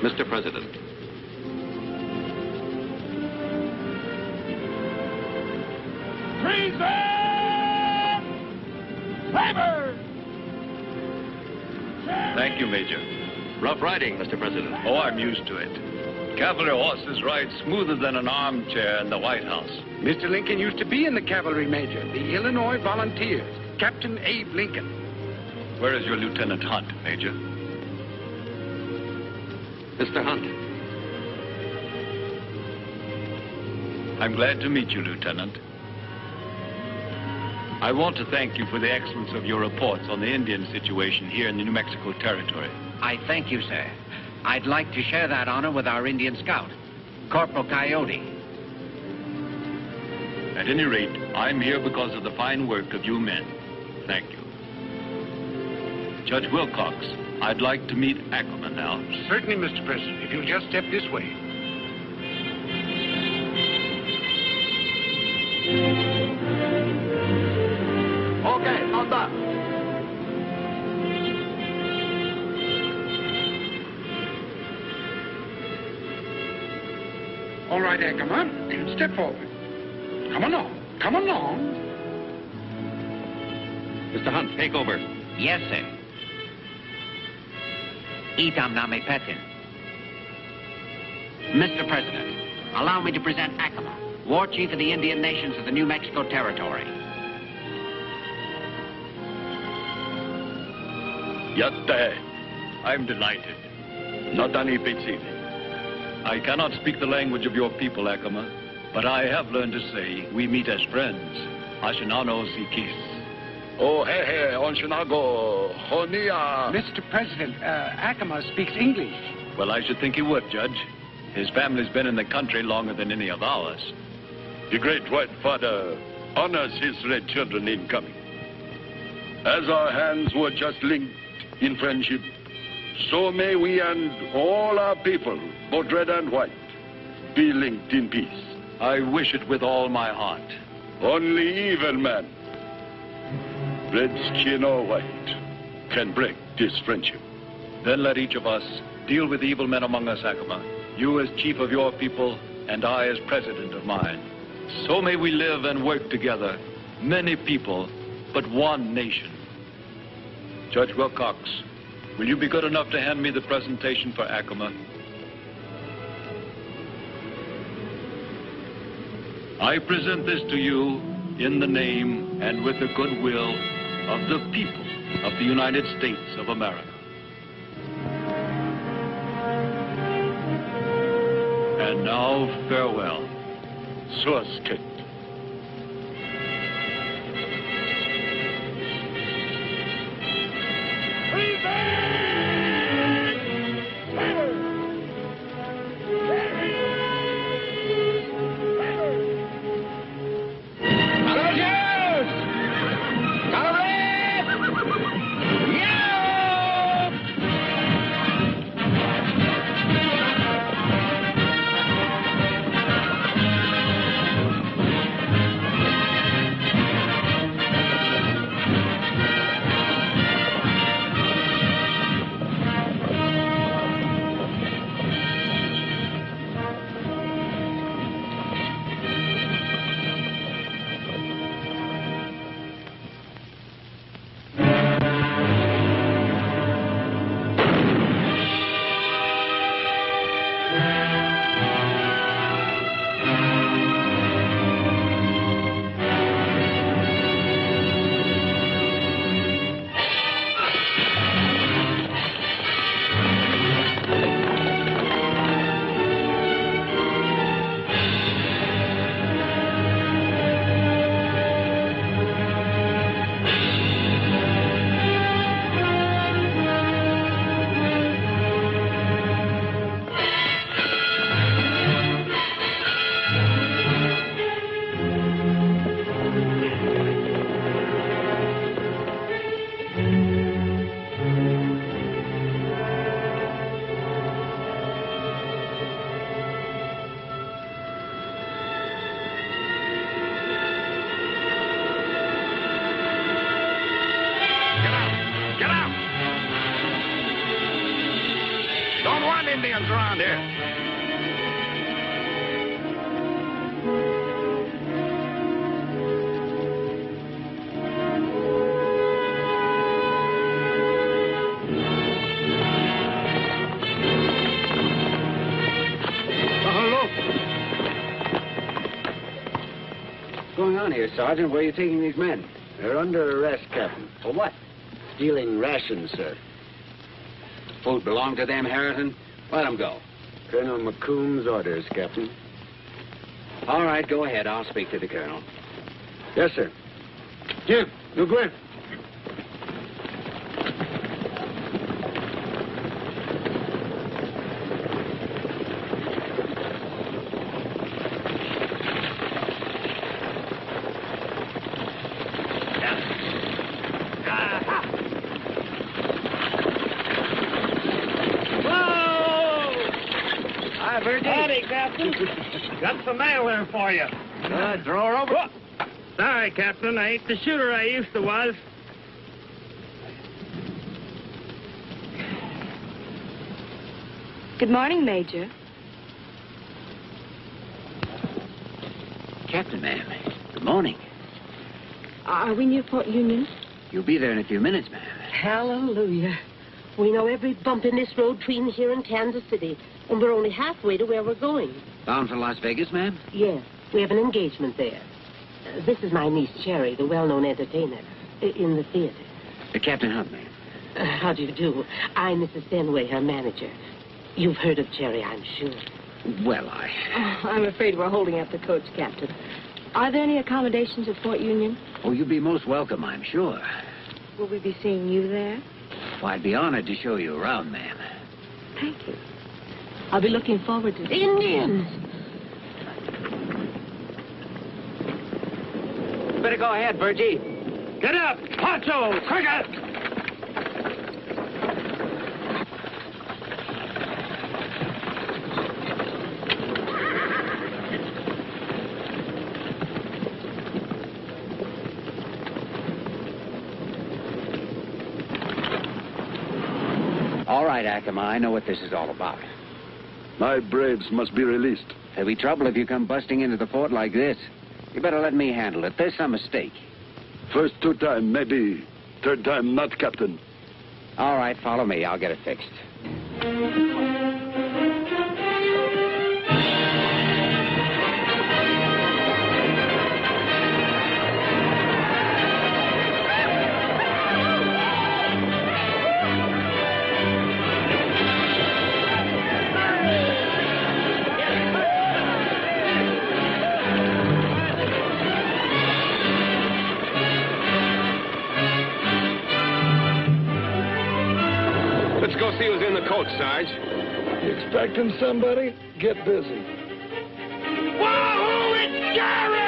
Mr. President. Treason! Labor! Thank you, Major. Rough riding, Mr. President. Oh, I'm used to it. Cavalry horses ride smoother than an armchair in the White House. Mr. Lincoln used to be in the cavalry, Major. The Illinois Volunteers. Captain Abe Lincoln. Where is your Lieutenant Hunt, Major? Mr. Hunt. I'm glad to meet you, Lieutenant. I want to thank you for the excellence of your reports on the Indian situation here in the New Mexico Territory. I thank you, sir. I'd like to share that honor with our Indian scout, Corporal Coyote. At any rate, I'm here because of the fine work of you men. Thank you. Judge Wilcox, I'd like to meet Ackerman now. Certainly, Mr. President, if you'll just step this way. Okay, on that. All right, Ackerman, step forward. Come along. Come along. Mr. Hunt, take over. Yes, sir. Itam Name Petin. Mr. President, allow me to present Ackerman, War Chief of the Indian Nations of the New Mexico Territory. Yatte. I'm delighted. Notani Pitsini. I cannot speak the language of your people, Ackerman, but I have learned to say we meet as friends. Ashinano Sikis. Oh, hey, Onshinago, Honia. Mr. President, Ackerman speaks English. Well, I should think he would, Judge. His family's been in the country longer than any of ours. The great white father honors his red children in coming. As our hands were just linked in friendship, so may we and all our people, both red and white, be linked in peace. I wish it with all my heart. Only evil man, red skin or white, can break this friendship. Then let each of us deal with evil men among us, Ackerman. You as chief of your people, and I as president of mine. So may we live and work together, many people, but one nation. Judge Wilcox, will you be good enough to hand me the presentation for Ackerman? I present this to you in the name and with the goodwill of the people of the United States of America. And now, farewell. Suasket. Indians around here. What's going on here, Sergeant? Where are you taking these men? They're under arrest, Captain. For what? Stealing rations, sir. Food belong to them, Harrington? Let them go. Colonel McComb's orders, Captain. All right, go ahead. I'll speak to the colonel. Yes, sir. Jim, you go in. Howdy, Captain. Got some mail there for you. Throw her over. Whoa. Sorry, Captain. I ain't the shooter I used to was. Good morning, Major. Captain, ma'am. Good morning. Are we near Fort Union? You'll be there in a few minutes, ma'am. Hallelujah. We know every bump in this road between here and Kansas City, and we're only halfway to where we're going. Bound for Las Vegas, ma'am? Yes, we have an engagement there. This is my niece, Cherry, the well-known entertainer, in the theater. Captain Hunt, ma'am. How do you do? I'm Mrs. Fenway, her manager. You've heard of Cherry, I'm sure. Well, I'm afraid we're holding up the coach, Captain. Are there any accommodations at Fort Union? Oh, you'd be most welcome, I'm sure. Will we be seeing you there? Well, I'd be honored to show you around, ma'am. Thank you. I'll be looking forward to it. Indians! Better go ahead, Virgie. Get up! Poncho! Cricket! All right, Acoma, I know what this is all about. My braves must be released. There'll be trouble if you come busting into the fort like this. You better let me handle it. There's some mistake. First 2 time, maybe. 3rd time, not, Captain. All right, follow me. I'll get it fixed. Let's go see who's in the coach, Sarge. You expecting somebody? Get busy. Wahoo! It's Jerry!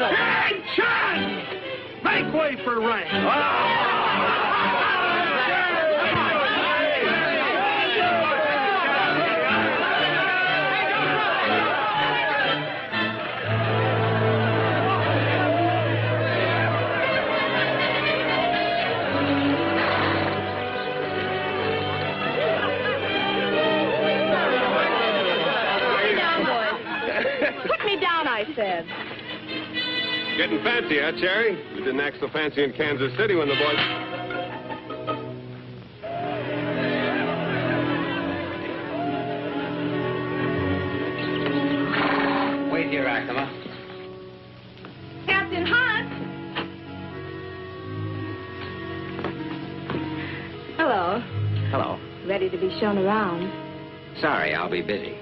Attention! Make way for rank. Put me down, I said. Getting fancy, huh, Cherry? You didn't act so fancy in Kansas City when the boys... Wait here, Acoma. Captain Hunt! Hello. Hello. Ready to be shown around. Sorry, I'll be busy.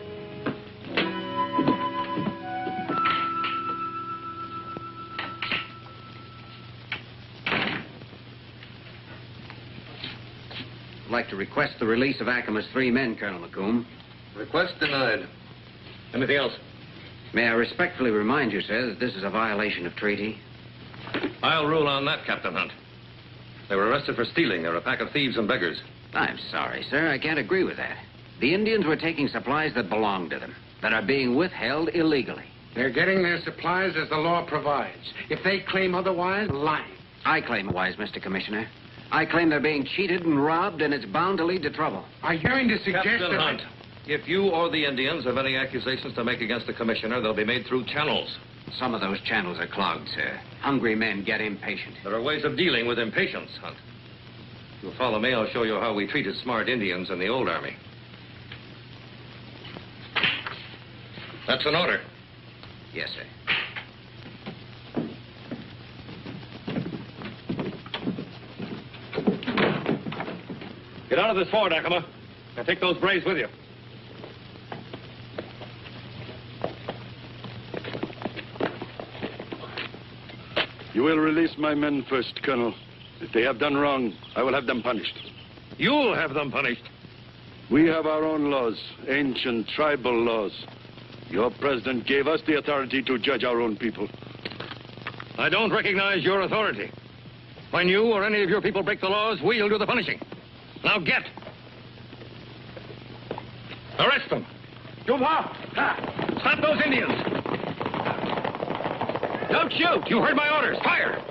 I'd like to request the release of Acoma's 3 men, Colonel McComb. Request denied. Anything else? May I respectfully remind you, sir, that this is a violation of treaty? I'll rule on that, Captain Hunt. They were arrested for stealing. They're a pack of thieves and beggars. I'm sorry, sir. I can't agree with that. The Indians were taking supplies that belonged to them, that are being withheld illegally. They're getting their supplies as the law provides. If they claim otherwise, lying. I claim otherwise, Mr. Commissioner. I claim they're being cheated and robbed, and it's bound to lead to trouble. Are you going to suggest Captain that... Hunt, if you or the Indians have any accusations to make against the commissioner, they'll be made through channels. Some of those channels are clogged, sir. Hungry men get impatient. There are ways of dealing with impatience, Hunt. If you'll follow me, I'll show you how we treated smart Indians in the old army. That's an order. Yes, sir. Get out of this fort, Acoma. Now take those braves with you. You will release my men first, Colonel. If they have done wrong, I will have them punished. You'll have them punished. We have our own laws, ancient tribal laws. Your president gave us the authority to judge our own people. I don't recognize your authority. When you or any of your people break the laws, we'll do the punishing. Now get. Arrest them. Stop those Indians. Don't shoot. You heard my orders. Fire.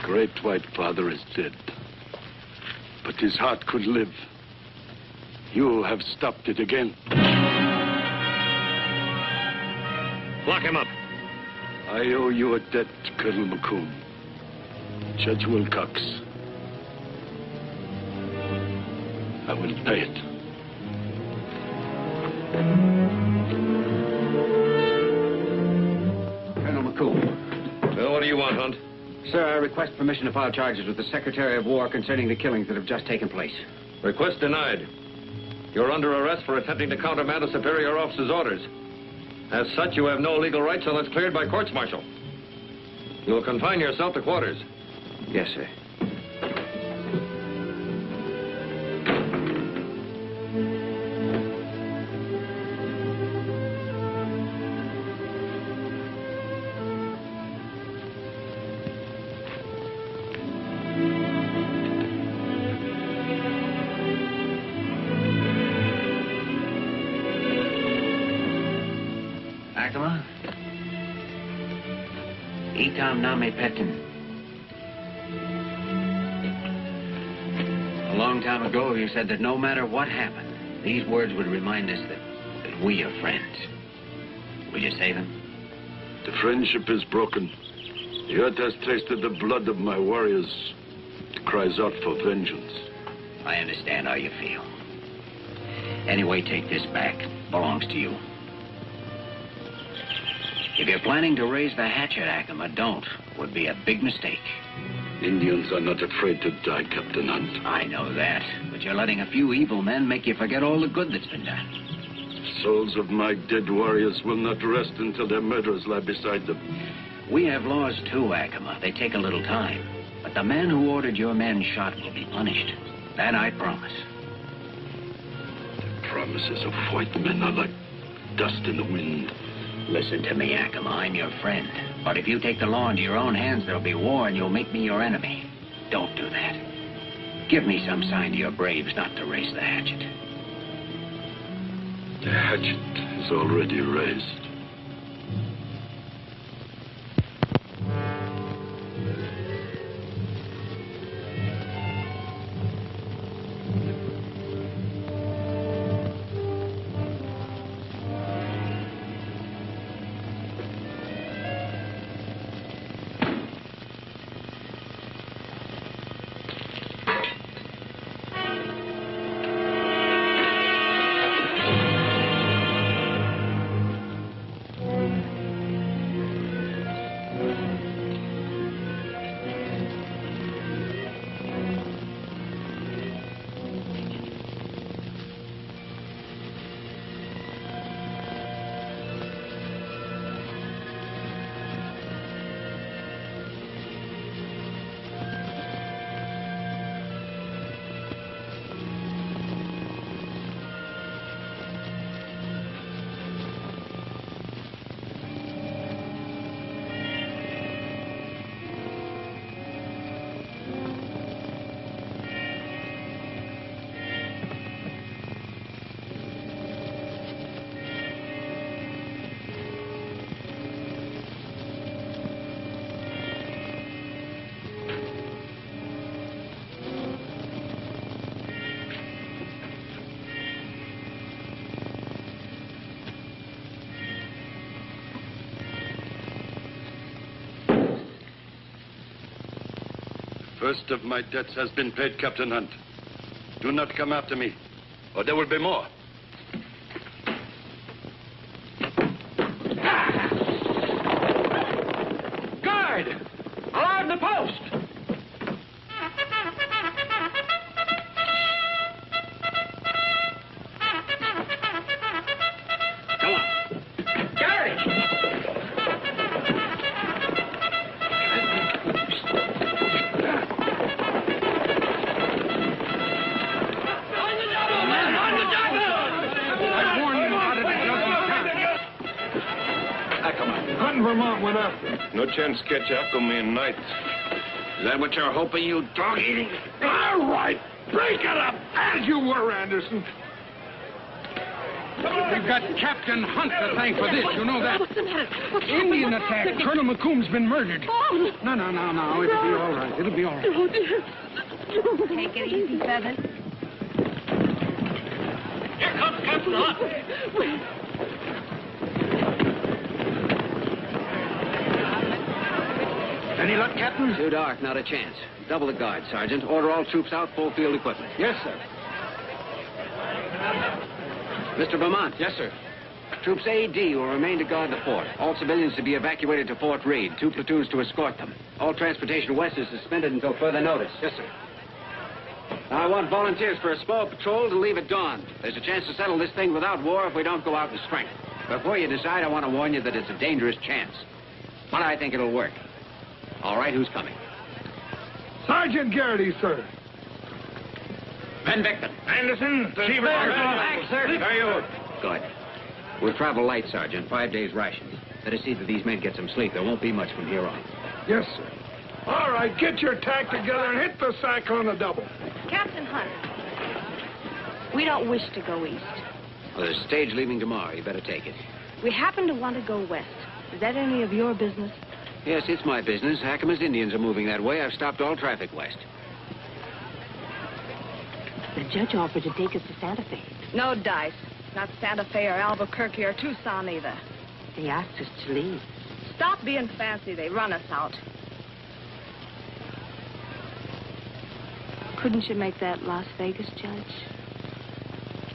Great White Father is dead, but his heart could live. You have stopped it again. Lock him up. I owe you a debt, Colonel McComb. Judge Wilcox. I will pay it. Colonel McComb. Well, what do you want, Hunt? Sir, I request permission to file charges with the Secretary of War concerning the killings that have just taken place. Request denied. You're under arrest for attempting to countermand a superior officer's orders. As such, you have no legal rights unless cleared by courts-martial. You'll confine yourself to quarters. Yes, sir. Acoma? Itam name petin. A long time ago, you said that no matter what happened, these words would remind us that we are friends. Will you say them? The friendship is broken. The earth has tasted the blood of my warriors. It cries out for vengeance. I understand how you feel. Anyway, take this back. It belongs to you. If you're planning to raise the hatchet, Acoma, don't. Would be a big mistake. Indians are not afraid to die, Captain Hunt. I know that, but you're letting a few evil men make you forget all the good that's been done. The souls of my dead warriors will not rest until their murderers lie beside them. We have laws too, Acoma. They take a little time. But the man who ordered your men shot will be punished. That I promise. The promises of white men are like dust in the wind. Listen to me, Acoma. I'm your friend. But if you take the law into your own hands, there'll be war and you'll make me your enemy. Don't do that. Give me some sign to your braves not to raise the hatchet. The hatchet is already raised. first of my debts has been paid, Captain Hunt. Do not come after me, or there will be more. Guard! Alarm the post! Come on. Gary! Hunt in Vermont went after. No chance to catch up to me in night. Is that what you're hoping, you dog-eating? All right, break it up, as you were, Anderson. We've got Captain Hunt to thank for this. You know that. What's the matter? What's Indian happened? attack. Colonel McComb's been murdered. Oh, No. It'll be all right. It'll be all right. oh dear. Take it easy, Feather. Here comes Captain Hunt. Any luck, Captain? Too dark, not a chance. Double the guard, Sergeant. Order all troops out, full field equipment. Yes, sir. Mr. Vermont. Yes, sir. Troops A, D will remain to guard the fort. All civilians to be evacuated to Fort Reed. 2 platoons to escort them. All transportation west is suspended until further notice. Yes, sir. I want volunteers for a small patrol to leave at dawn. There's a chance to settle this thing without war if we don't go out in strength. Before you decide, I want to warn you that it's a dangerous chance. But I think it'll work. All right, who's coming? Sergeant Garrity, sir. Ben Victor. Anderson, Chief Back, sir. Very good. Good. We'll travel light, Sergeant. 5 days' rations. Better see that these men get some sleep. There won't be much from here on. Yes, sir. All right, get your tack together and hit the sack on the double. Captain Hunt, we don't wish to go east. Well, there's a stage leaving tomorrow. You better take it. We happen to want to go west. Is that any of your business? Yes, it's my business. Hackema's Indians are moving that way. I've stopped all traffic west. The judge offered to take us to Santa Fe. No dice. Not Santa Fe or Albuquerque or Tucson either. They asked us to leave. Stop being fancy. They run us out. Couldn't you make that Las Vegas, Judge?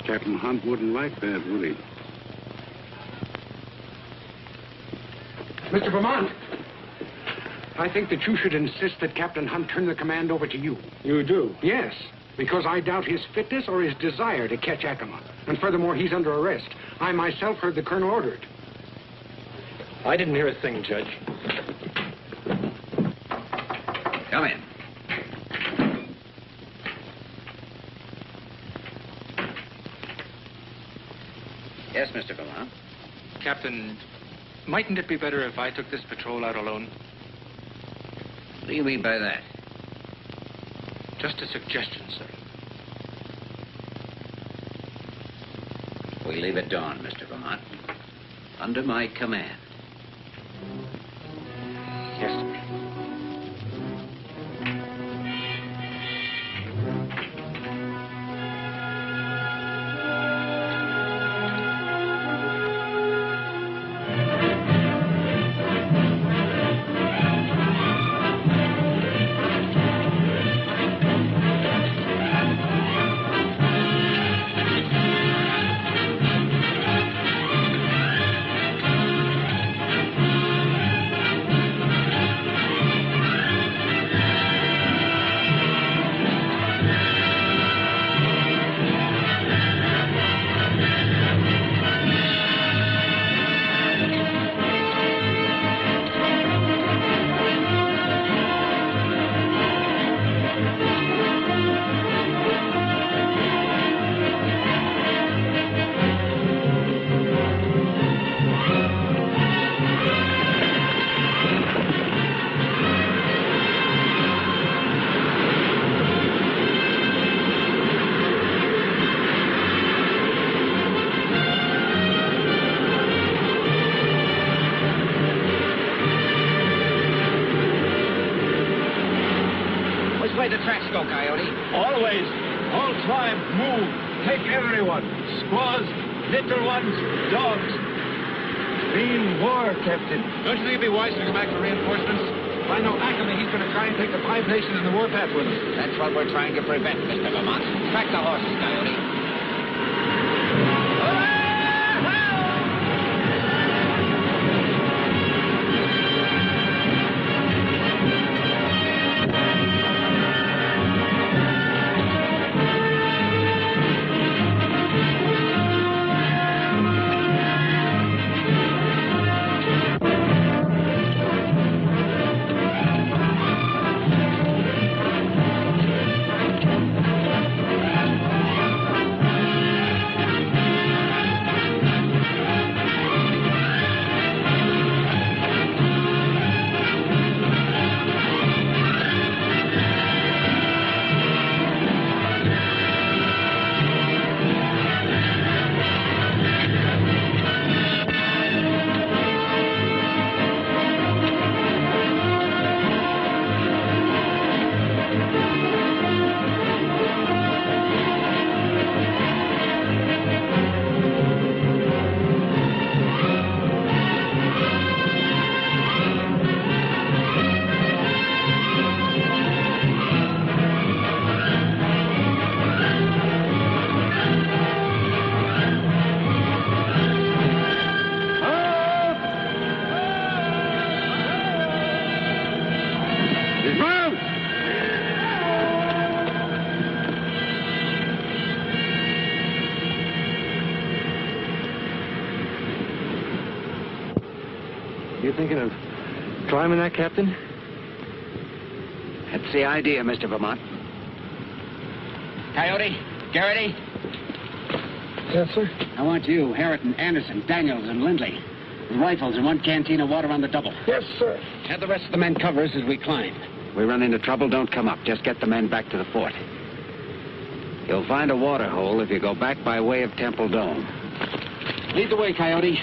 Captain Hunt wouldn't like that, would he? Mr. Vermont, I think that you should insist that Captain Hunt turn the command over to you. You do? Yes, because I doubt his fitness or his desire to catch Acoma. And furthermore, he's under arrest. I myself heard the colonel order it. I didn't hear a thing, Judge. Come in. Yes, Mr. Vermont. Captain, mightn't it be better if I took this patrol out alone? What do you mean by that? Just a suggestion, sir. We leave at dawn, Mr. Vermont. Under my command. Yes, sir. The tracks go, Coyote. Always. All tribe, move. Take everyone. Squaws, little ones, dogs. Mean war, Captain. Don't you think it'd be wise to go back for reinforcements? If I know Ackerman, he's going to try and take the Five Nations in the warpath with him. That's what we're trying to prevent, Mr. Vermont. Track the horses, Coyote. You thinking of climbing that, Captain? That's the idea, Mr. Vermont. Coyote, Garrity. Yes, sir. I want you, Harrington, Anderson, Daniels, and Lindley, with rifles and one canteen of water on the double. Yes, sir. Have the rest of the men cover us as we climb. If we run into trouble, don't come up. Just get the men back to the fort. You'll find a water hole if you go back by way of Temple Dome. Lead the way, Coyote.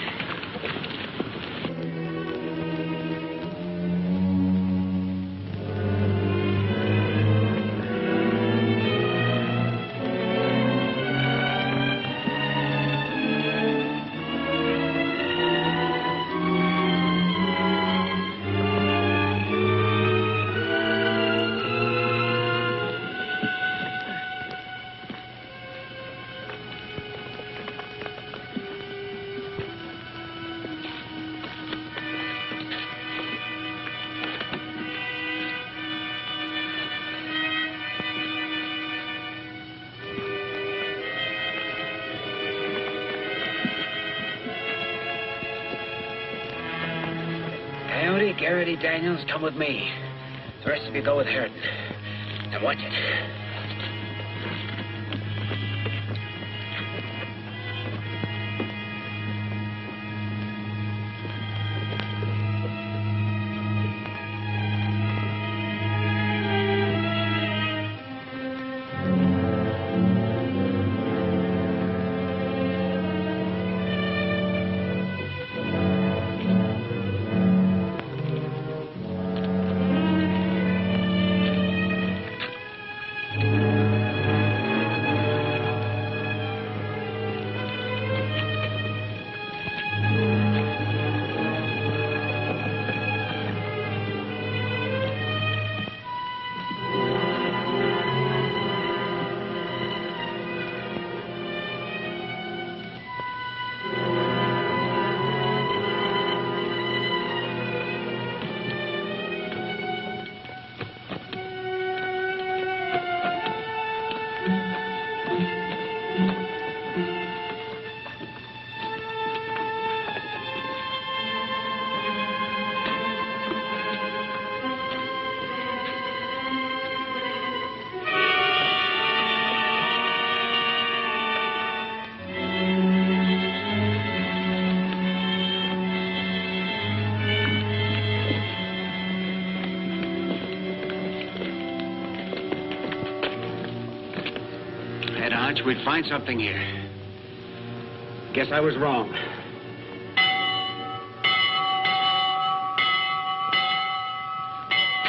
Coyote, Garrity, Daniels, come with me. The rest of you go with Harrington. Now watch it. We'd find something here. Guess I was wrong.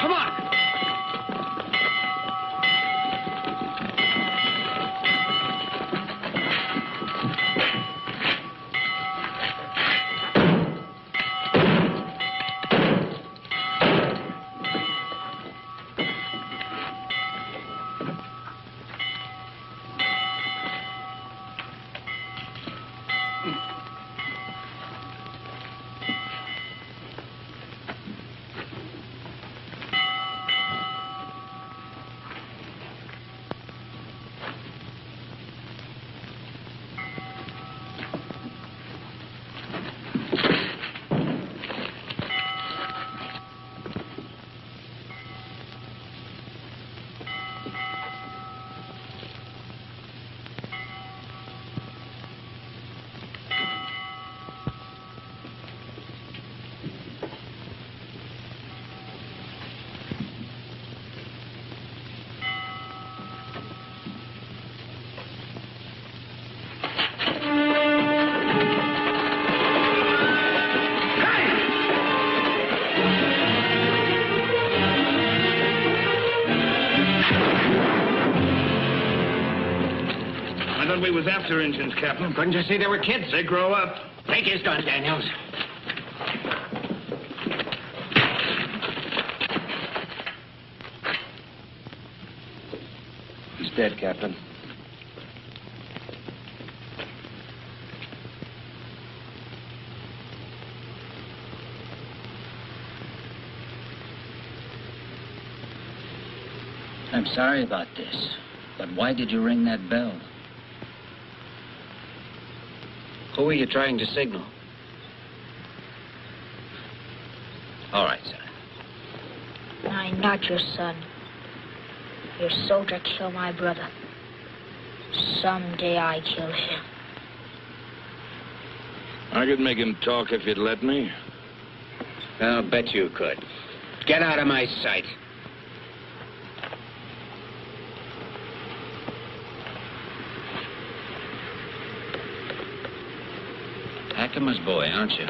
Come on! after Injuns, Captain. Couldn't you see they were kids? They grow up. Take his gun, Daniels. He's dead, Captain. I'm sorry about this, but why did you ring that bell? Who are you trying to signal? All right, son. I'm not your son. Your soldier killed my brother. Someday I kill him. I could make him talk if you'd let me. I'll bet you could. Get out of my sight. Akima's boy, aren't you?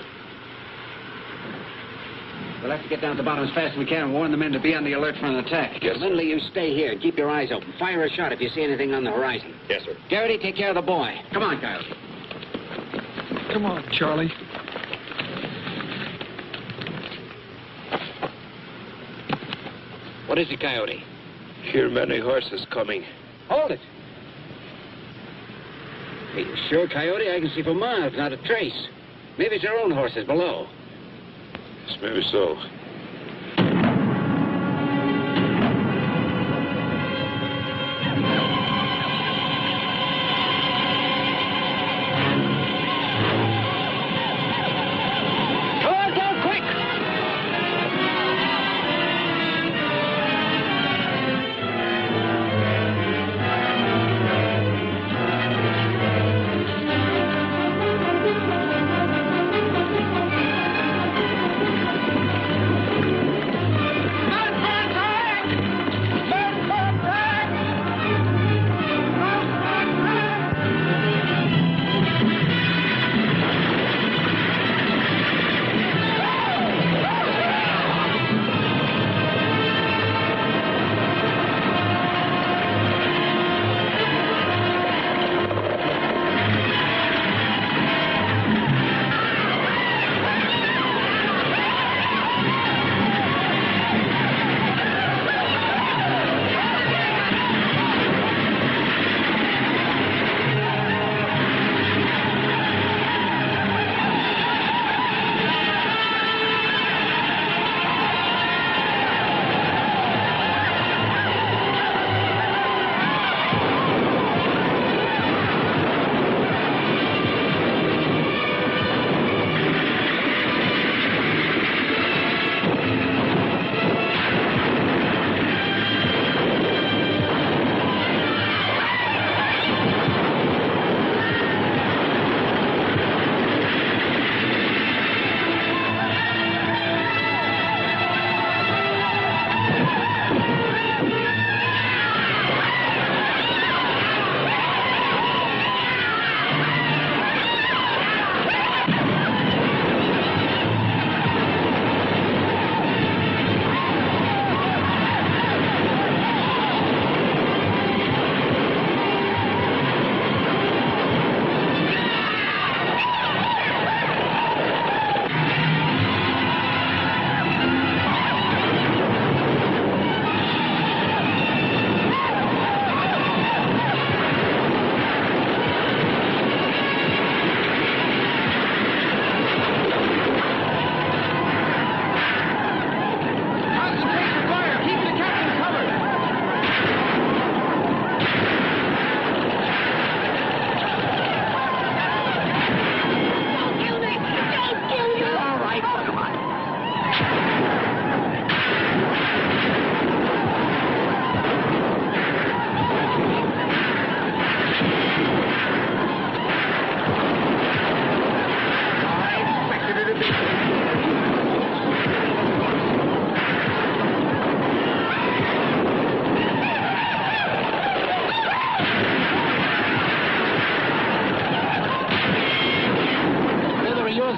We'll have to get down to the bottom as fast as we can and warn the men to be on the alert for an attack. Yes, sir. Lindley, you stay here and keep your eyes open. Fire a shot if you see anything on the horizon. Yes, sir. Garrity, take care of the boy. Come on, Coyote. Come on, Charlie. What is it, Coyote? Hear many horses coming. Hold it. Are you sure, Coyote? I can see for miles, not a trace. Maybe it's your own horses below. Yes, maybe so.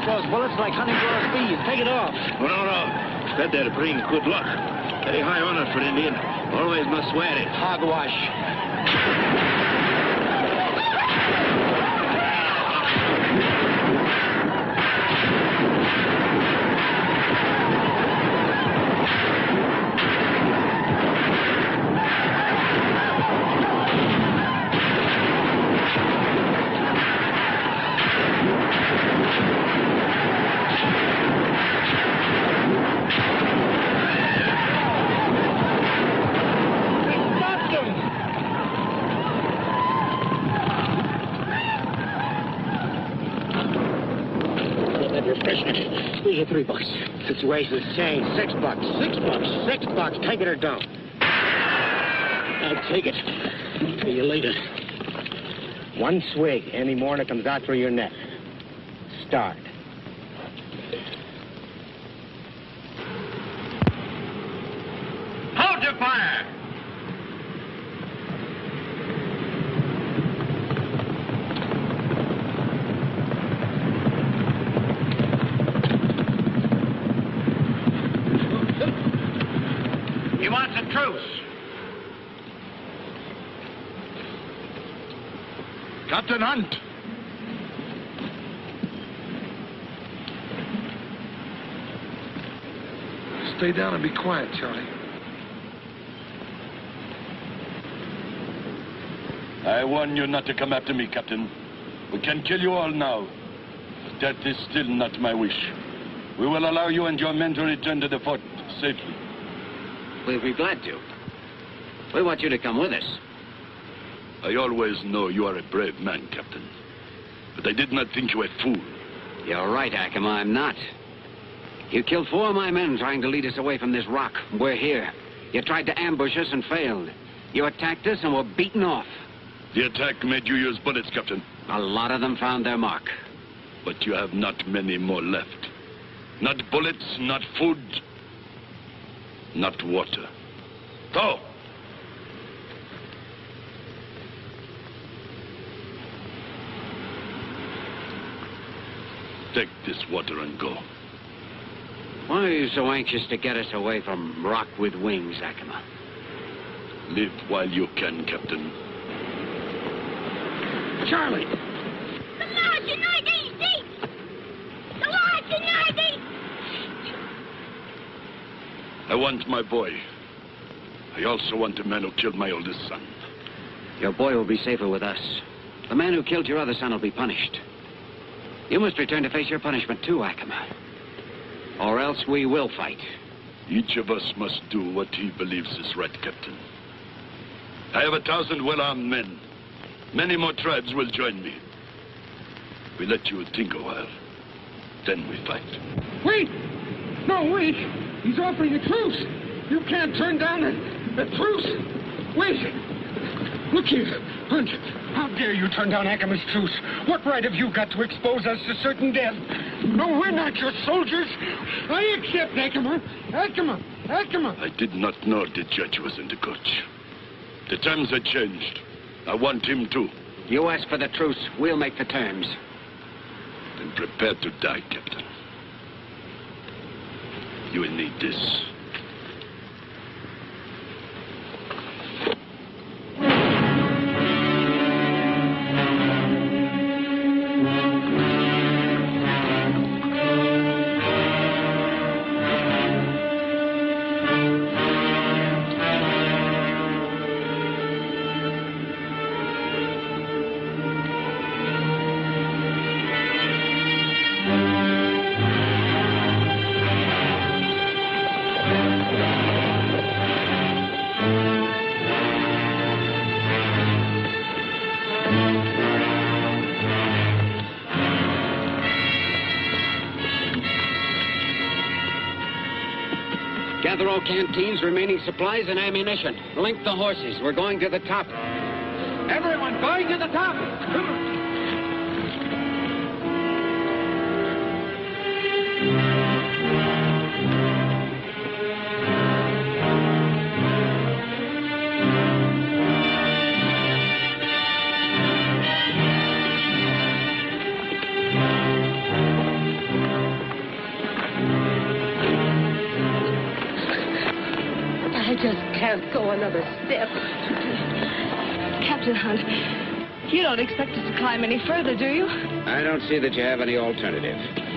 Those bullets like honeycomb bees. Take it off. Oh, no. That there to bring good luck. Very high honor for Indian. Always must swear it. Hogwash. refreshment. Here's your $3. Situation's changed. $6. $6. Take it or don't. I'll take it. See you later. One swig. Any more and it comes out through your neck. Start. Hold your fire! He wants a truce. Captain Hunt. Stay down and be quiet, Charlie. I warn you not to come after me, Captain. We can kill you all now. That is still not my wish. We will allow you and your men to return to the fort safely. We'll be glad to. We want you to come with us. I always know you are a brave man, Captain. But I did not think you a fool. You're right, Ackerman. I'm not. You killed 4 of my men trying to lead us away from this rock. We're here. You tried to ambush us and failed. You attacked us and were beaten off. The attack made you use bullets, Captain. A lot of them found their mark. But you have not many more left. Not bullets, not food, not water. Go! Take this water and go. Why are you so anxious to get us away from rock with wings, Ackerman? Live while you can, Captain. Charlie! The large United States! The large United! I want my boy. I also want the man who killed my oldest son. Your boy will be safer with us. The man who killed your other son will be punished. You must return to face your punishment too, Ackerman. Or else we will fight. Each of us must do what he believes is right, Captain. I have 1,000 well-armed men. Many more tribes will join me. We let you think a while. Then we fight. Wait! No, wait! He's offering a truce! You can't turn down a truce! Wait! Look here, Hunt. How dare you turn down Ackerman's truce? What right have you got to expose us to certain death? No, we're not your soldiers. I accept Ackerman. Ackerman. I did not know the judge was in the coach. The terms had changed. I want him too. You ask for the truce. We'll make the terms. Then prepare to die, Captain. You will need this. Gather all canteens, remaining supplies, and ammunition. Link the horses. We're going to the top. Everyone, going to the top! Come on. I just can't go another step. Captain Hunt, you don't expect us to climb any further, do you? I don't see that you have any alternative.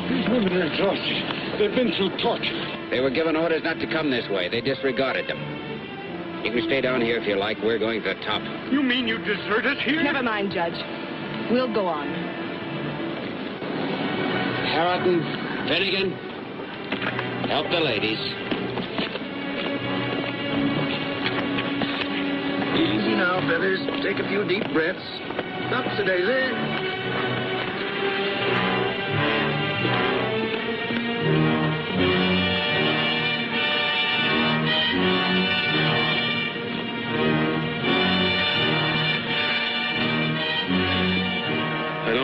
These women are exhausted. They've been through torture. They were given orders not to come this way. They disregarded them. You can stay down here if you like. We're going to the top. You mean you desert us here? Never mind, Judge. We'll go on. Harrington, Finnegan, help the ladies. Easy now, fellas. Take a few deep breaths. Topsy-daisy.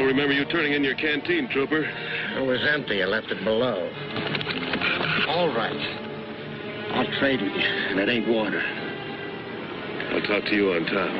remember you turning in your canteen, Trooper. It was empty. I left it below. All right. I'll trade with you, and it ain't water. I'll talk to you on top.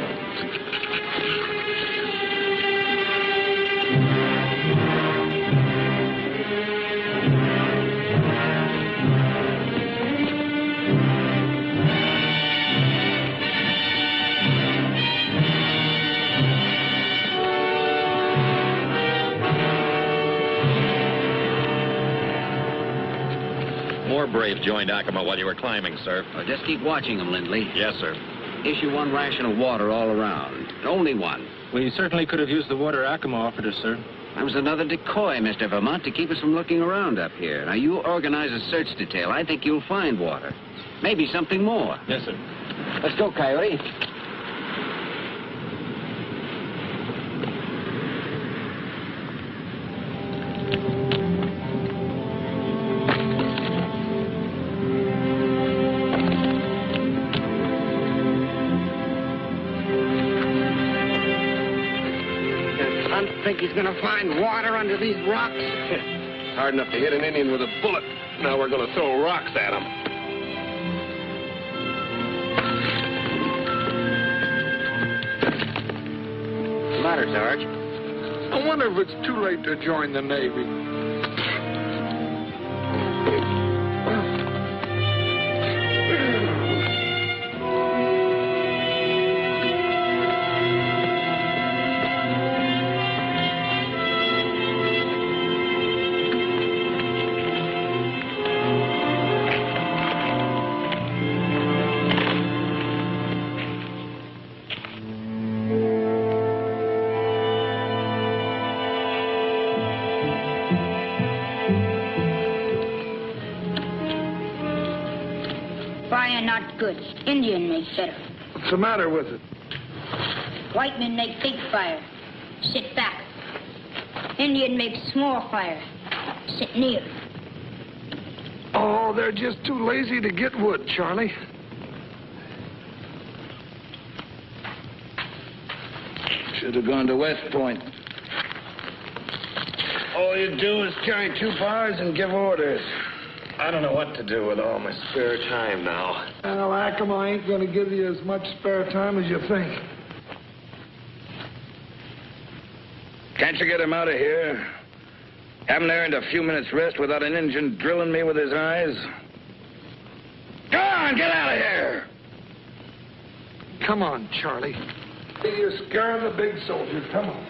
More braves joined Acoma while you were climbing, sir. Well, just keep watching them, Lindley. Yes, sir. Issue one ration of water all around. Only one. We certainly could have used the water Acoma offered us, sir. That was another decoy, Mr. Vermont, to keep us from looking around up here. Now, you organize a search detail. I think you'll find water. Maybe something more. Yes, sir. Let's go, Coyote. Think he's gonna find water under these rocks? It's hard enough to hit an Indian with a bullet. Now we're gonna throw rocks at him. What's the matter, Sarge? I wonder if it's too late to join the Navy. Fire not good. Indian make better. What's the matter with it? White men make big fire. Sit back. Indian make small fire. Sit near. Oh, they're just too lazy to get wood, Charlie. Should have gone to West Point. All you do is carry 2 bars and give orders. I don't know what to do with all my spare time now. Well, Acoma ain't going to give you as much spare time as you think. Can't you get him out of here? Haven't earned a few minutes rest without an Injun drilling me with his eyes. Go on, get out of here! Come on, Charlie. You're scaring the big soldier. Come on.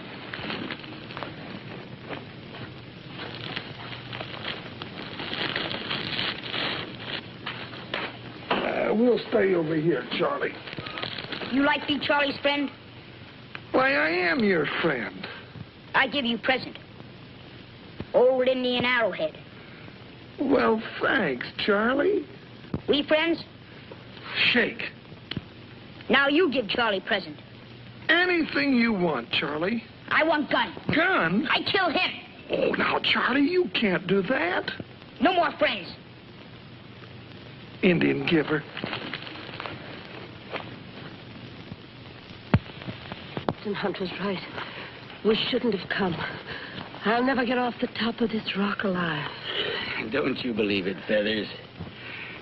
We'll stay over here, Charlie. You like be Charlie's friend? Why, I am your friend. I give you present. Old Indian arrowhead. Well, thanks, Charlie. We friends? Shake. Now you give Charlie present. Anything you want, Charlie. I want gun. Gun? I kill him. Oh, now, Charlie, you can't do that. No more friends. Indian giver. Captain Hunt was right. We shouldn't have come. I'll never get off the top of this rock alive. Don't you believe it, Feathers?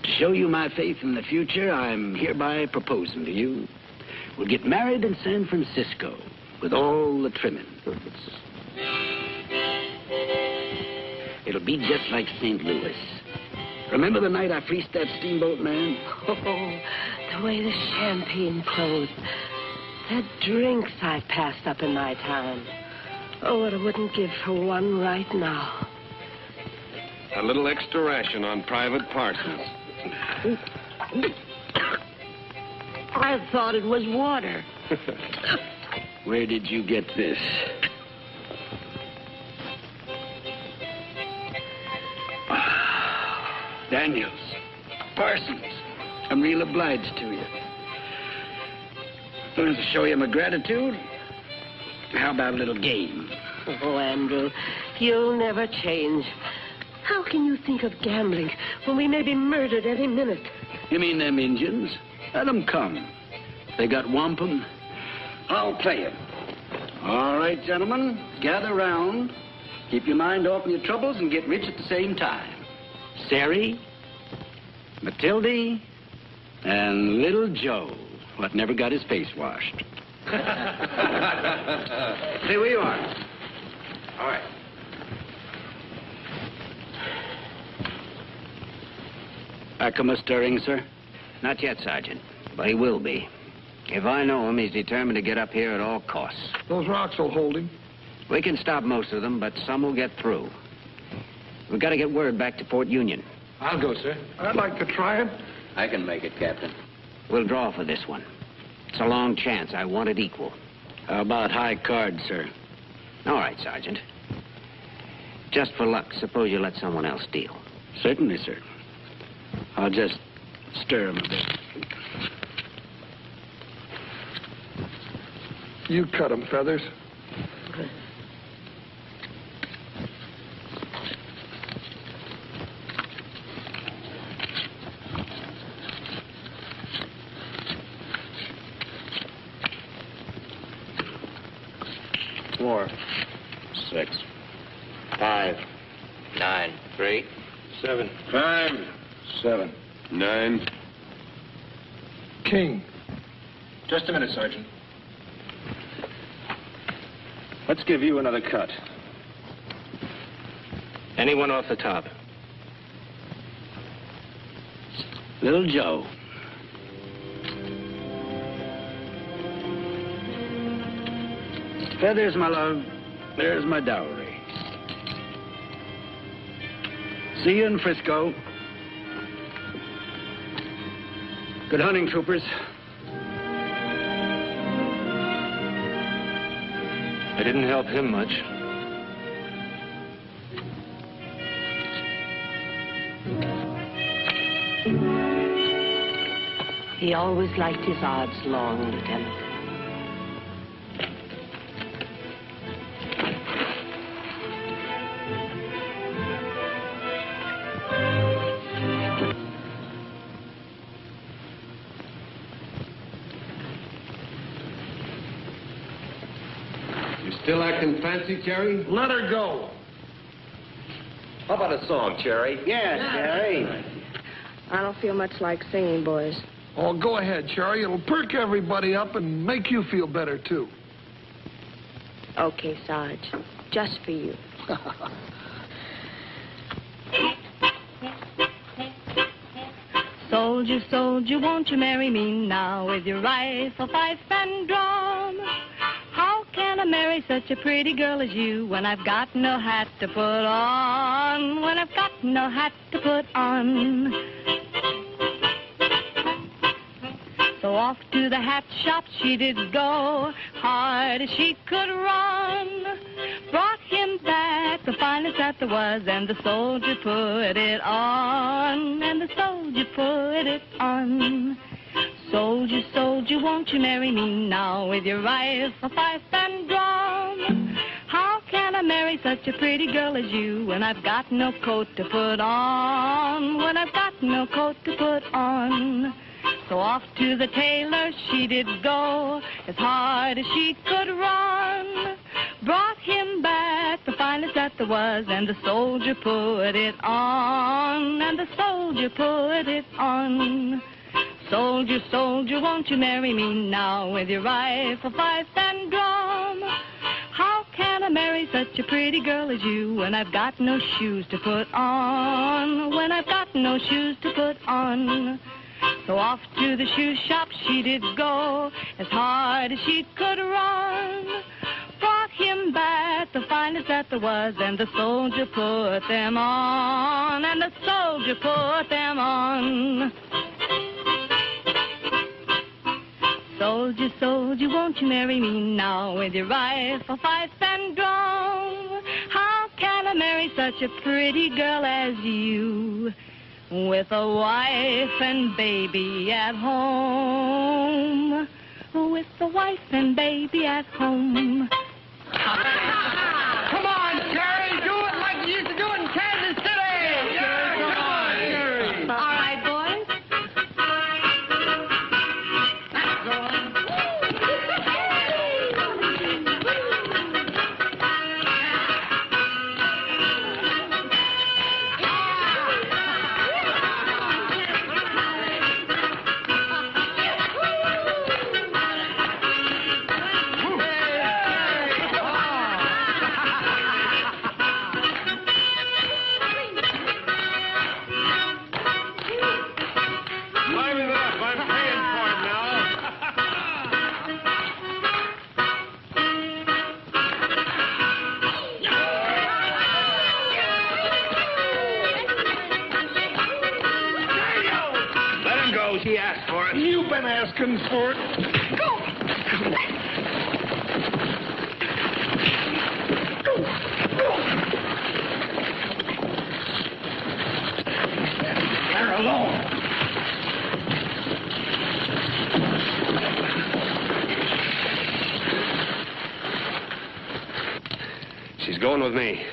To show you my faith in the future, I'm hereby proposing to you. We'll get married in San Francisco with all the trimmings. It'll be just like St. Louis. Remember the night I fleeced that steamboat man? Oh, the way the champagne closed. The drinks I passed up in my time. Oh, what I wouldn't give for one right now. A little extra ration on Private Parsons. I thought it was water. Where did you get this? Daniels, Parsons, I'm real obliged to you. Want to show you my gratitude? How about a little game? Oh, Andrew, you'll never change. How can you think of gambling when we may be murdered any minute? You mean them Indians? Let them come. They got wampum. I'll play 'em. All right, gentlemen, gather round. Keep your mind off your troubles and get rich at the same time. Sari, Matilde, and little Joe, what never got his face washed. Stay where you are. All right. Acoma stirring, sir? Not yet, Sergeant, but he will be. If I know him, he's determined to get up here at all costs. Those rocks will hold him. We can stop most of them, but some will get through. We've got to get word back to Fort Union. I'll go, sir. I'd like to try it. I can make it, Captain. We'll draw for this one. It's a long chance. I want it equal. How about high cards, sir? All right, Sergeant. Just for luck, suppose you let someone else deal. Certainly, sir. I'll just stir him a bit. You cut 'em, Feathers. Four, 6, 5, 9, 3, 7. 5, 7, 9. King. Just a minute, Sergeant. Let's give you another cut. Anyone off the top? Little Joe. Feathers, my love. There's my dowry. See you in Frisco. Good hunting, troopers. I didn't help him much. He always liked his odds long, Lieutenant. Still acting fancy, Cherry? Let her go. How about a song, Cherry? Yes, Cherry. I don't feel much like singing, boys. Oh, go ahead, Cherry. It'll perk everybody up and make you feel better, too. Okay, Sarge. Just for you. Soldier, soldier, won't you marry me now with your rifle, pipe, and drum? How can I marry such a pretty girl as you when I've got no hat to put on? When I've got no hat to put on. So off to the hat shop she did go, hard as she could run. Brought him back the finest that there was, and the soldier put it on, and the soldier put it on. Soldier, soldier, won't you marry me now with your rifle, pipe, and drum? How can I marry such a pretty girl as you when I've got no coat to put on? When I've got no coat to put on. So off to the tailor she did go, as hard as she could run. Brought him back the finest that there was, and the soldier put it on, and the soldier put it on. Soldier, soldier, won't you marry me now with your rifle, pipe, and drum? How can I marry such a pretty girl as you when I've got no shoes to put on? When I've got no shoes to put on. So off to the shoe shop she did go, as hard as she could run. Brought him back the finest that there was, and the soldier put them on, and the soldier put them on. Soldier, soldier, won't you marry me now with your rifle, pipe, and drum? How can I marry such a pretty girl as you, with a wife and baby at home? With a wife and baby at home. Come on, Cherry. Do it like you used to do it in Kansas City. Yeah, come on, Cherry. All right, boys. he asked for it. You've been asking for it. Go! They're alone. She's going with me.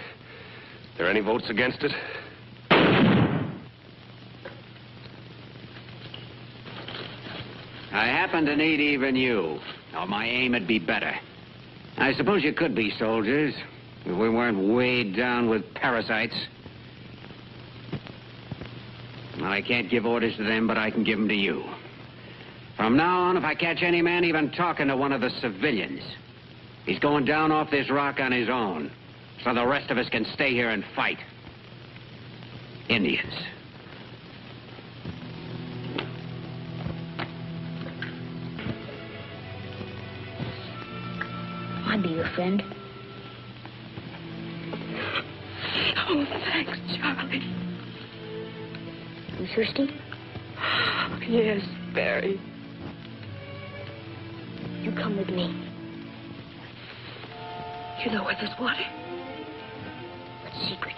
There any votes against it? I happen to need even you, or my aim would be better. I suppose you could be soldiers, if we weren't weighed down with parasites. Well, I can't give orders to them, but I can give them to you. From now on, if I catch any man even talking to one of the civilians, he's going down off this rock on his own, so the rest of us can stay here and fight. Indians. I'll be your friend. Oh, thanks, Charlie. You thirsty? Yes, very. You come with me. You know where there's water? What's secret?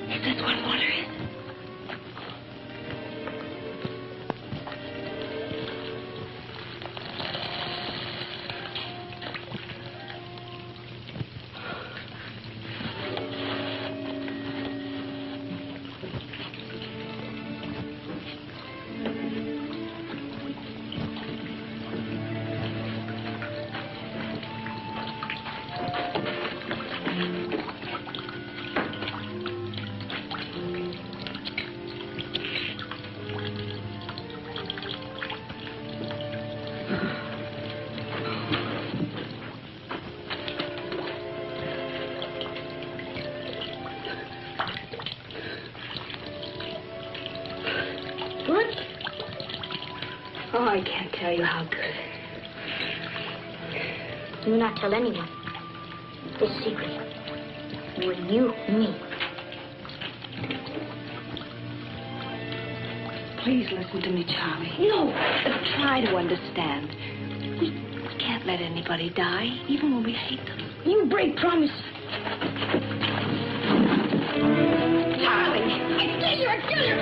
Is this what water is? Oh, I can't tell you how good. Do not tell anyone. This secret. With you and me. Please listen to me, Charlie. No. Try to understand. We can't let anybody die, even when we hate them. You break promise. Charlie! I kill you!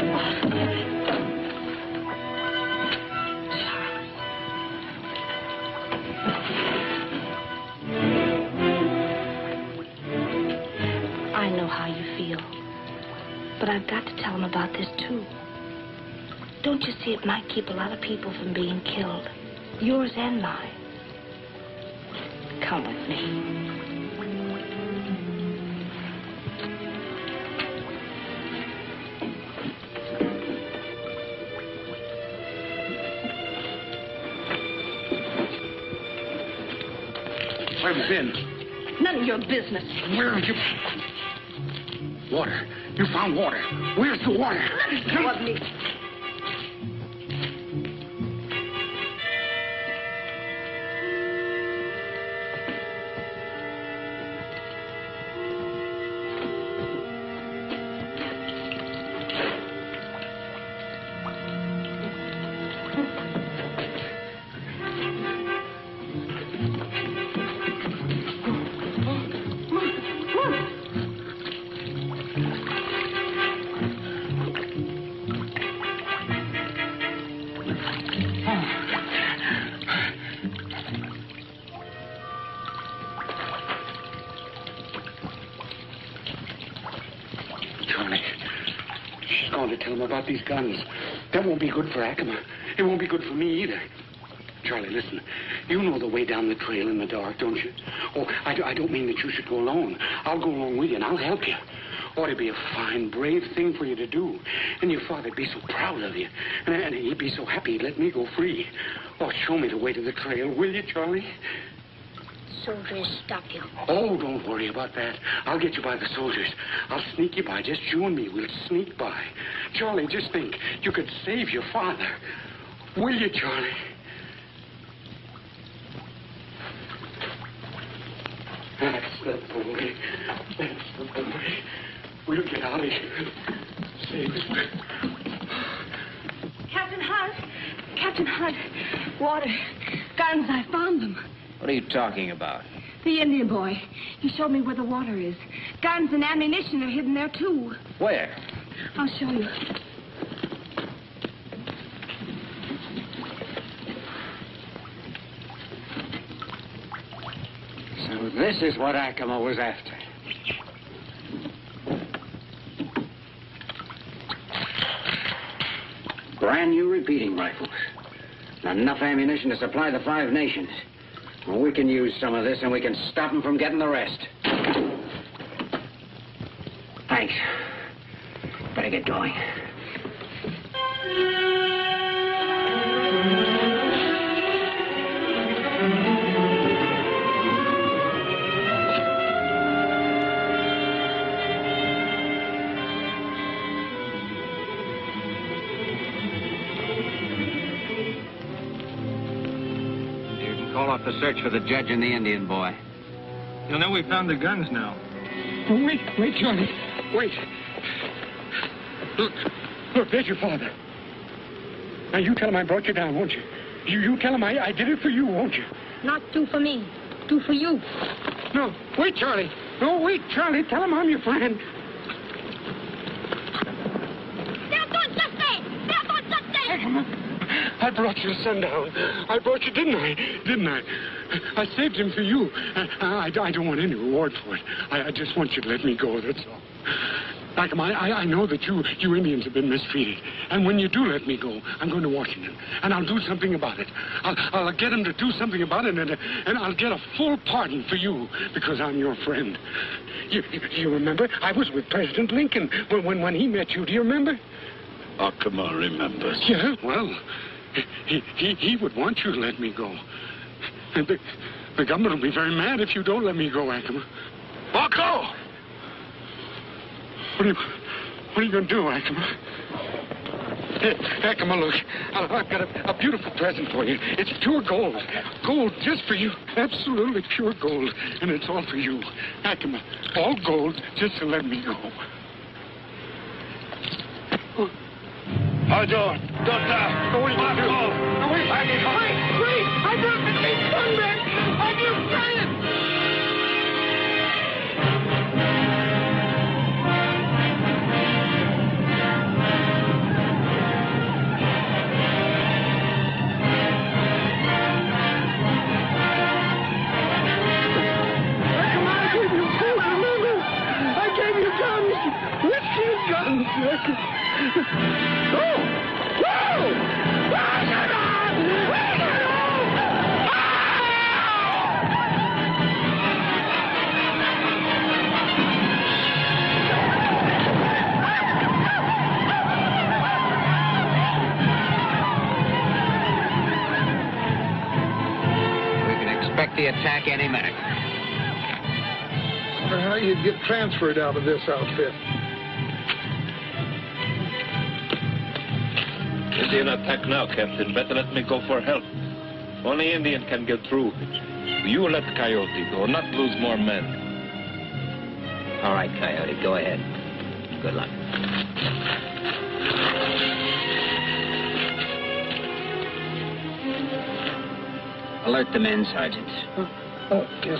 I know how you feel. But I've got to tell him about this, too. Don't you see it might keep a lot of people from being killed? Yours and mine. Come with me. Where have you been? None of your business. Where have you... Water. You found water. Where's the water? Let go of me. About these guns. That won't be good for Acoma. It won't be good for me either. Charlie, listen. You know the way down the trail in the dark, don't you? Oh, I don't mean that you should go alone. I'll go along with you, and I'll help you. Oh, it'd be a fine, brave thing for you to do. And your father'd be so proud of you. And he'd be so happy he'd let me go free. Oh, show me the way to the trail, will you, Charlie? Soldiers stop you. Oh, don't worry about that. I'll get you by the soldiers. I'll sneak you by. Just you and me. We'll sneak by. Charlie, just think. You could save your father. Will you, Charlie? That's the boy. That's the boy. We'll get out of here. Save it. Captain Hunt, water, guns, I found them. What are you talking about? The Indian boy. He showed me where the water is. Guns and ammunition are hidden there, too. Where? I'll show you. So this is what Acoma was after. Brand new repeating rifles. Enough ammunition to supply the 5 nations. Well, we can use some of this and we can stop them from getting the rest. Thanks. Better get going. Call off the search for the judge and the Indian boy. You know we found the guns now. Oh, wait, Charlie. Wait. Look, there's your father. Now, you tell him I brought you down, won't you? You tell him I did it for you, won't you? Not do for me. Do for you. No, wait, Charlie. No, wait, Charlie. Tell him I'm your friend. I brought your son down. I brought you, didn't I? I saved him for you. I don't want any reward for it. I just want you to let me go, that's all. I know that you Indians have been mistreated. And when you do let me go, I'm going to Washington. And I'll do something about it. I'll get him to do something about it, and I'll get a full pardon for you because I'm your friend. You remember? I was with President Lincoln when he met you. Do you remember? Acoma remembers. Yeah, well, he would want you to let me go. And the government will be very mad if you don't let me go, Acoma. Marco! What are you going to do, Acoma? Hey, Acoma, look, I've got a beautiful present for you. It's pure gold. Gold just for you. Absolutely pure gold. And it's all for you. Acoma, all gold just to let me go. I don't die. What are you going to do? No, wait. Wait. I brought the big son back. I'm your friend. The attack any minute. I wonder how you'd get transferred out of this outfit. Indian attack now, Captain. Better let me go for help. Only Indian can get through. You let Coyote go, not lose more men. All right, Coyote, go ahead. Good luck. Alert the men, Sergeant. Oh, yes.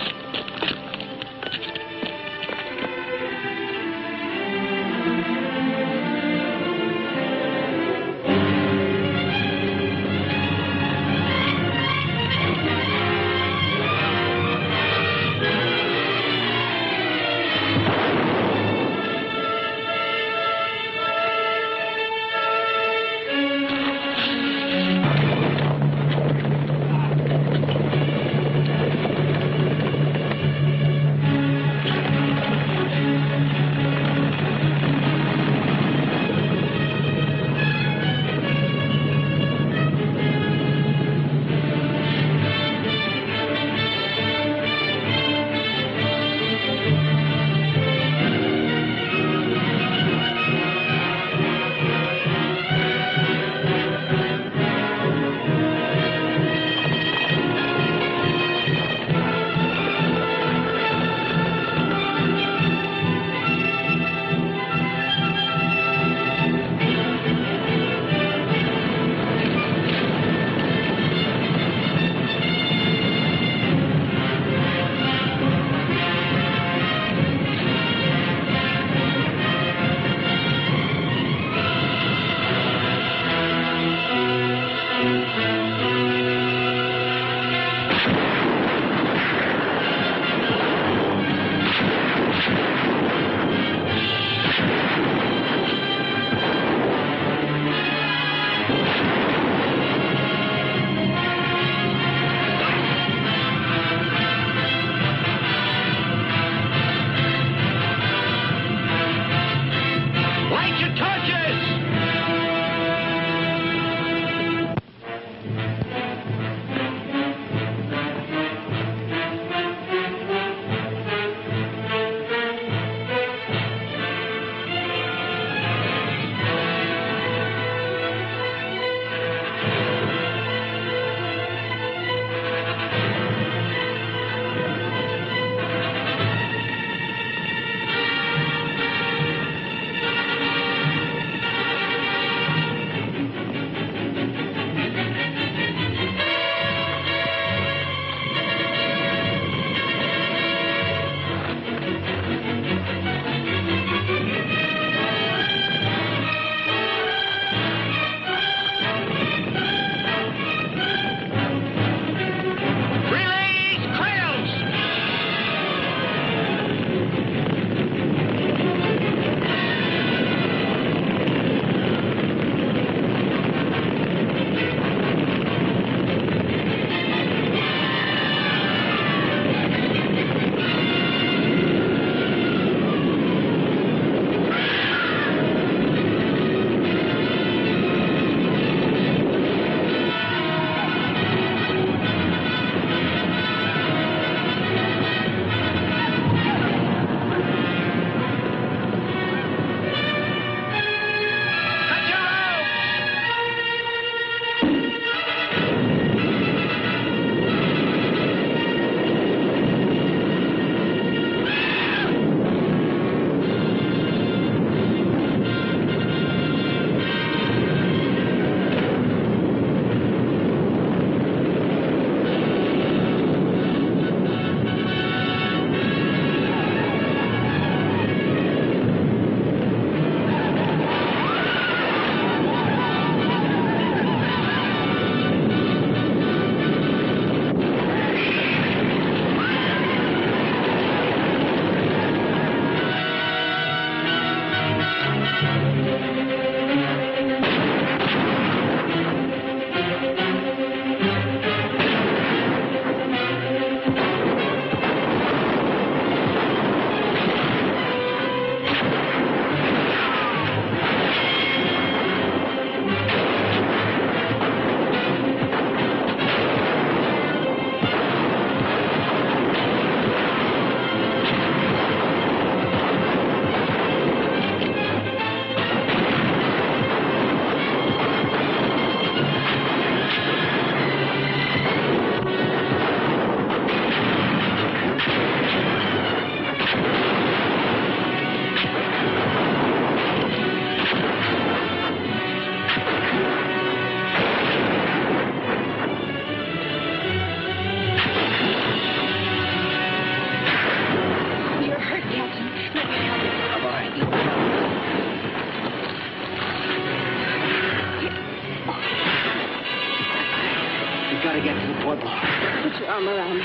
Gotta get to the port bar. Put your arm around me.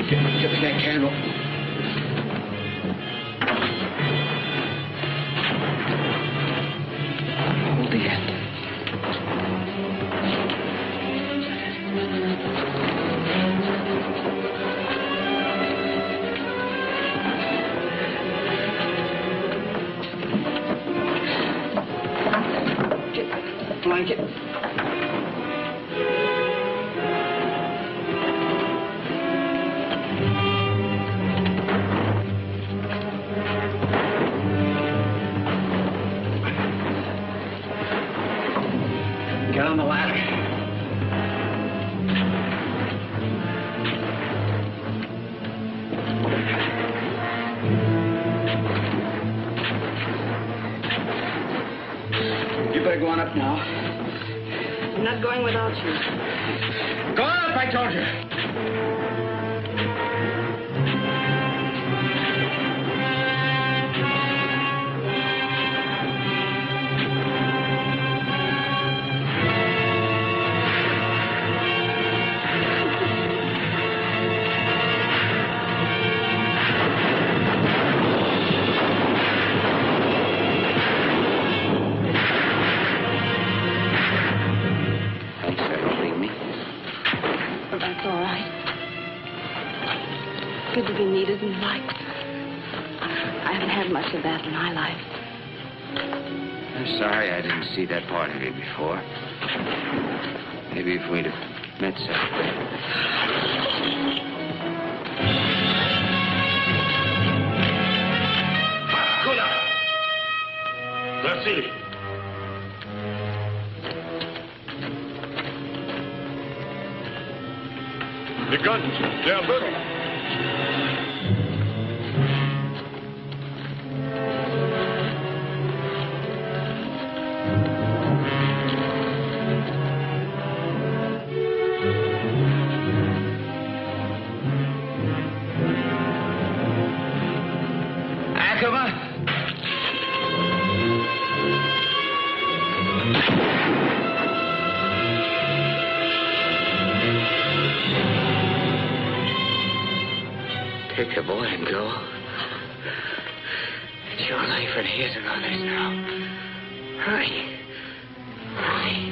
Get me that candle. Hold the end. Get the blanket. Get on the ladder. You better go on up now. I'm not going without you. Go on up, I told you. That's all right. Good to be needed and liked. I haven't had much of that in my life. I'm sorry I didn't see that part of you before. Maybe if we'd have met separately. That's it. The guns, they are ready. Ackerman? Take the boy and go. It's your life and his and others now. Hurry. Hurry.